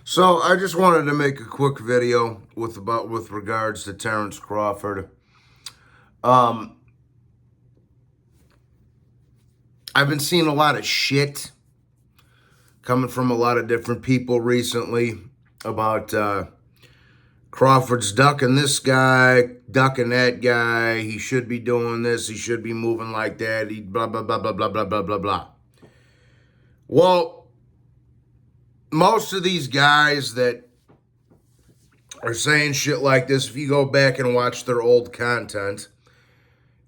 So I just wanted to make a quick video with regards to Terrance Crawford. Um, I've been seeing a lot of shit coming from a lot of different people recently about Crawford's ducking this guy, ducking that guy. He should be doing this. He should be moving like that. He blah blah blah blah blah blah blah blah blah. Well, most of these guys that are saying shit like this, if you go back and watch their old content,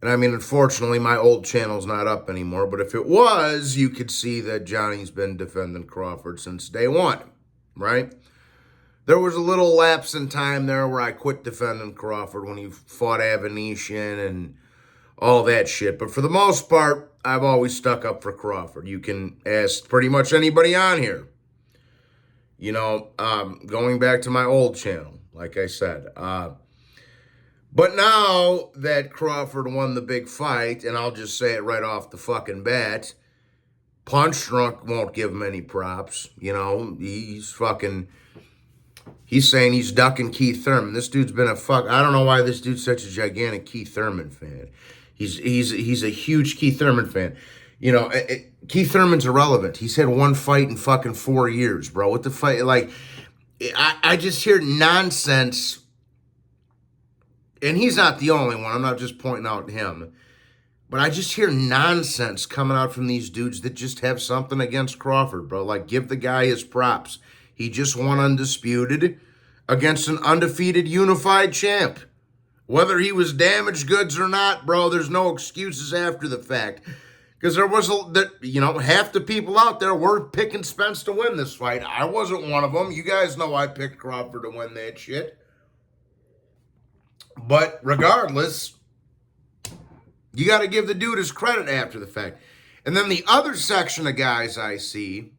and I mean, unfortunately, my old channel's not up anymore, but if it was, you could see that Johnny's been defending Crawford since day one, right? There was a little lapse in time there where I quit defending Crawford when he fought Avenetian and all that shit, but for the most part, I've always stuck up for Crawford. You can ask pretty much anybody on here. You know, going back to my old channel, like I said. But now that Crawford won the big fight, and I'll just say it right off the fucking bat, Punch Drunk won't give him any props. You know, he's saying he's ducking Keith Thurman. This dude's been I don't know why this dude's such a gigantic Keith Thurman fan. He's a huge Keith Thurman fan. You know, Keith Thurman's irrelevant. He's had one fight in fucking 4 years, bro. What the fight? Like, I just hear nonsense. And he's not the only one. I'm not just pointing out him. But I just hear nonsense coming out from these dudes that just have something against Crawford, bro. Like, give the guy his props. He just won undisputed against an undefeated unified champ. Whether he was damaged goods or not, bro, there's no excuses after the fact. Because there was, half the people out there were picking Spence to win this fight. I wasn't one of them. You guys know I picked Crawford to win that shit. But regardless, you got to give the dude his credit after the fact. And then the other section of guys I see,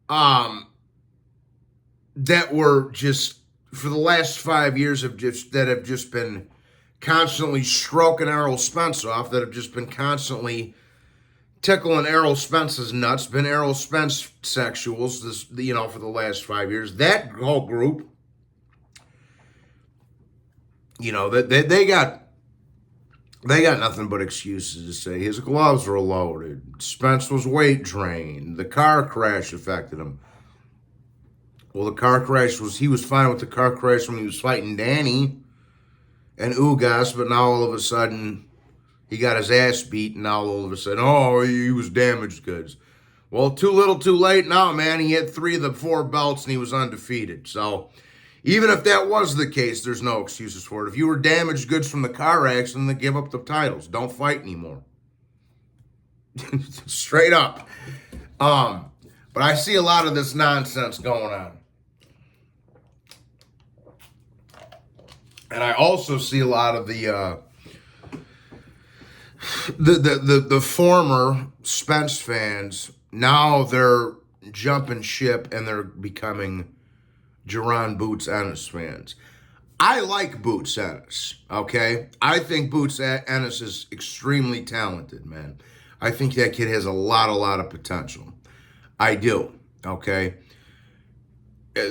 that were just, for the last 5 years, have just been constantly stroking Errol Spence off, that have just been constantly tickling Errol Spence's nuts, been Errol Spence sexuals, for the last 5 years. That whole group, they got nothing but excuses to say. His gloves were loaded. Spence was weight trained. The car crash affected him. Well, he was fine with the car crash when he was fighting Danny and Ugas, but now all of a sudden he got his ass beat, and now all of a sudden, he was damaged goods. Well, too little, too late now, man. He had 3 of the 4 belts, and he was undefeated. So even if that was the case, there's no excuses for it. If you were damaged goods from the car accident, then give up the titles. Don't fight anymore. Straight up. But I see a lot of this nonsense going on. And I also see a lot of the former Spence fans. Now they're jumping ship and they're becoming Jaron Boots Ennis fans. I like Boots Ennis, okay? I think Boots Ennis is extremely talented, man. I think that kid has a lot of potential. I do, okay?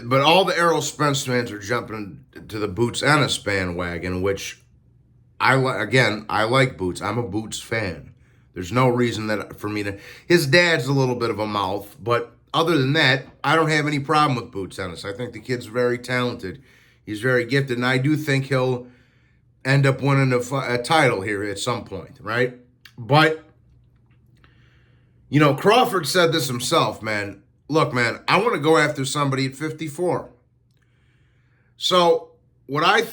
But all the Errol Spence fans are jumping to the Boots Ennis bandwagon, which I like Boots. I'm a Boots fan. There's no reason for me to. His dad's a little bit of a mouth, but other than that, I don't have any problem with Boots Ennis. I think the kid's very talented. He's very gifted, and I do think he'll end up winning a title here at some point, right? But Crawford said this himself, man. Look, man, I want to go after somebody at 54. So what I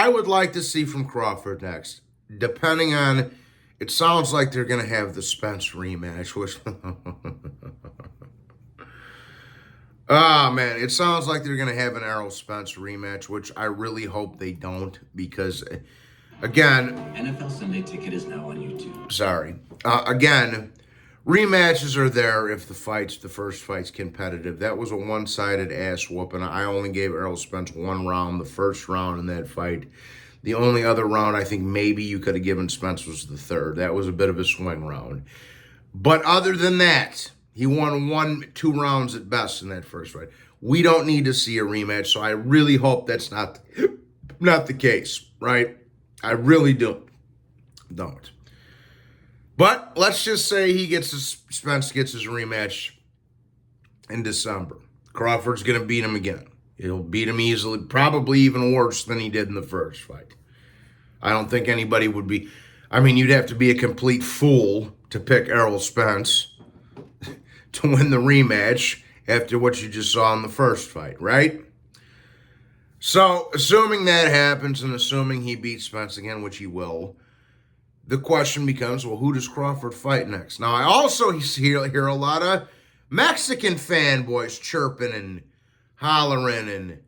would like to see from Crawford next, depending on, it sounds like they're going to have the Spence rematch, which, man, it sounds like they're going to have an Errol Spence rematch, which I really hope they don't, because, again, NFL Sunday Ticket is now on YouTube. Sorry. Again, rematches are there if the first fight's competitive. That was a one-sided ass whooping. I only gave Errol Spence 1 round, the first round in that fight. The only other round I think maybe you could have given Spence was the third. That was a bit of a swing round. But other than that, He won 2 rounds at best in that first fight. We don't need to see a rematch, so I really hope that's not the case, right? I really don't. But let's just say Spence gets his rematch in December. Crawford's going to beat him again. He'll beat him easily, probably even worse than he did in the first fight. I don't think anybody would be... I mean, you'd have to be a complete fool to pick Errol Spence to win the rematch after what you just saw in the first fight, right? So, assuming that happens and assuming he beats Spence again, which he will, the question becomes, well, who does Crawford fight next? Now, I also hear a lot of Mexican fanboys chirping and hollering and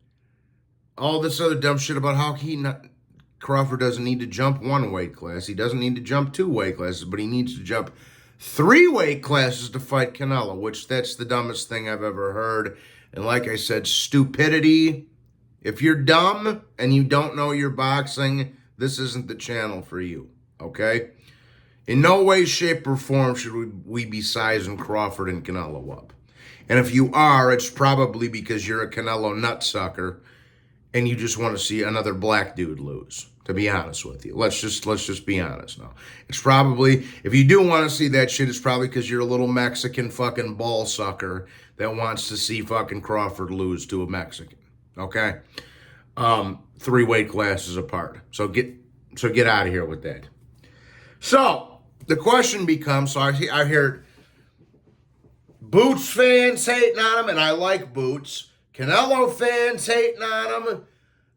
all this other dumb shit about how Crawford doesn't need to jump 1 weight class. He doesn't need to jump 2 weight classes, but he needs to jump 3 weight classes to fight Canelo, which that's the dumbest thing I've ever heard. And like I said, stupidity. If you're dumb and you don't know your boxing, this isn't the channel for you, okay? In no way, shape, or form should we be sizing Crawford and Canelo up. And if you are, it's probably because you're a Canelo nutsucker and you just want to see another black dude lose, to be honest with you. Let's just be honest now. It's probably, if you do want to see that shit, it's probably because you're a little Mexican fucking ball sucker that wants to see fucking Crawford lose to a Mexican. Okay? 3 weight classes apart. So get out of here with that. So, the question becomes, so I hear Boots fans hating on him, and I like Boots. Canelo fans hating on him.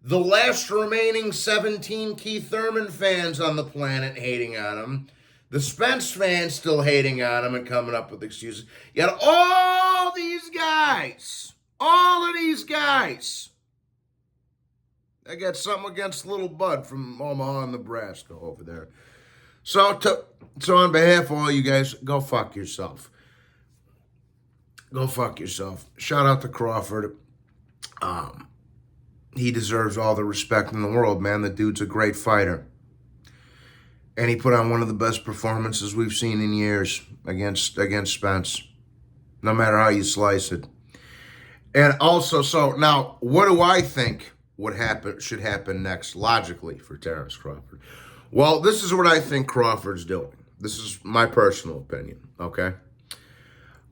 The last remaining 17 Keith Thurman fans on the planet hating on him. The Spence fans still hating on him and coming up with excuses. You got all of these guys. I got something against little Bud from Omaha, Nebraska over there. So on behalf of all you guys, go fuck yourself. Go fuck yourself. Shout out to Crawford. He deserves all the respect in the world, man. The dude's a great fighter. And he put on one of the best performances we've seen in years against Spence. No matter how you slice it. And also, so now, what do I think should happen next logically for Terrance Crawford? Well, this is what I think Crawford's doing. This is my personal opinion, okay?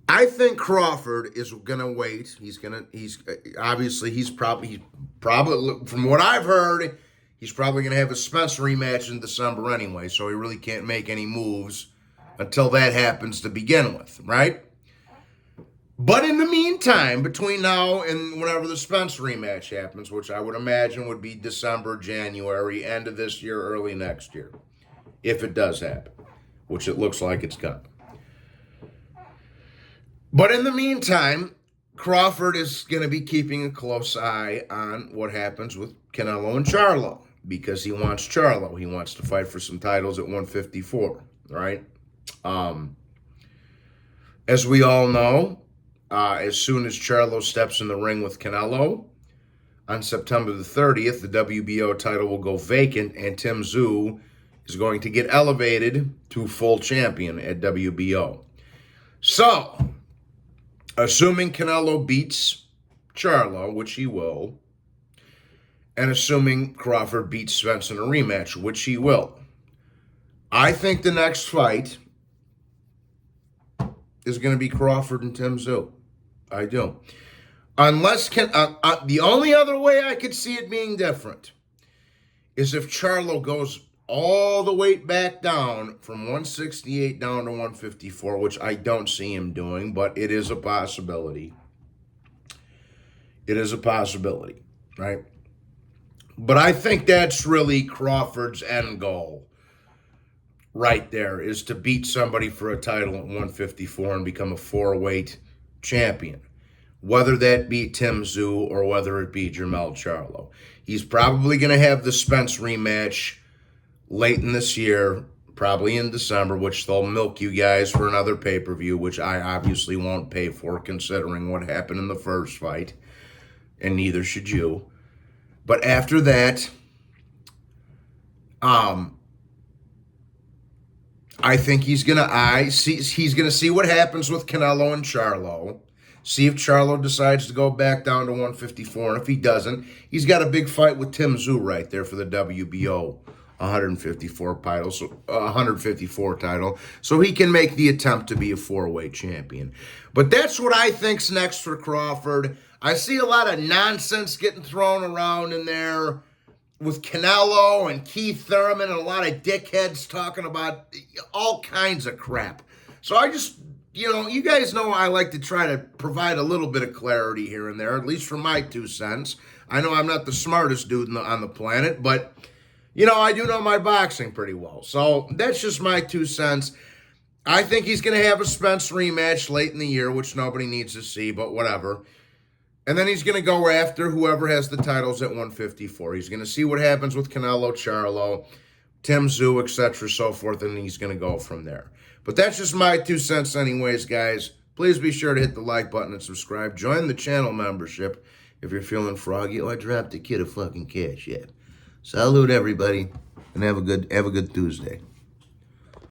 I think Crawford is going to wait. He's probably, from what I've heard, he's probably going to have a Spence rematch in December anyway, so he really can't make any moves until that happens to begin with, right? But in the meantime, between now and whenever the Spence rematch happens, which I would imagine would be December, January, end of this year, early next year, if it does happen, which it looks like it's coming. But in the meantime, Crawford is going to be keeping a close eye on what happens with Canelo and Charlo, because he wants Charlo. He wants to fight for some titles at 154, right? As we all know, as soon as Charlo steps in the ring with Canelo, on September the 30th, the WBO title will go vacant, and Tim Tszyu is going to get elevated to full champion at WBO. So, assuming Canelo beats Charlo, which he will, and assuming Crawford beats Spence in a rematch, which he will, I think the next fight is going to be Crawford and Tim Tszyu. I do. Unless the only other way I could see it being different is if Charlo goes all the way back down from 168 down to 154, which I don't see him doing, but it is a possibility. It is a possibility, right? But I think that's really Crawford's end goal right there, is to beat somebody for a title at 154 and become a 4-weight champion. Whether that be Tim Tszyu or whether it be Jermell Charlo. He's probably going to have the Spence rematch late in this year, probably in December, which they'll milk you guys for another pay-per-view, which I obviously won't pay for considering what happened in the first fight, and neither should you. But after that, I think he's gonna see what happens with Canelo and Charlo. See if Charlo decides to go back down to 154, and if he doesn't, he's got a big fight with Tim Tszyu right there for the WBO 154 title, so he can make the attempt to be a four-weight champion. But that's what I think's next for Crawford. I see a lot of nonsense getting thrown around in there with Canelo and Keith Thurman and a lot of dickheads talking about all kinds of crap. So I just, you guys know I like to try to provide a little bit of clarity here and there, at least for my 2 cents. I know I'm not the smartest dude on the planet, but, I do know my boxing pretty well. So that's just my 2 cents. I think he's going to have a Spence rematch late in the year, which nobody needs to see, but whatever. And then he's going to go after whoever has the titles at 154. He's going to see what happens with Canelo, Charlo, Tim Tszyu, etc., so forth, and he's going to go from there. But that's just my 2 cents anyways, guys. Please be sure to hit the like button and subscribe. Join the channel membership if you're feeling froggy. Oh, I dropped the kid a fucking cash, yeah. Salute, everybody, and have a good Tuesday.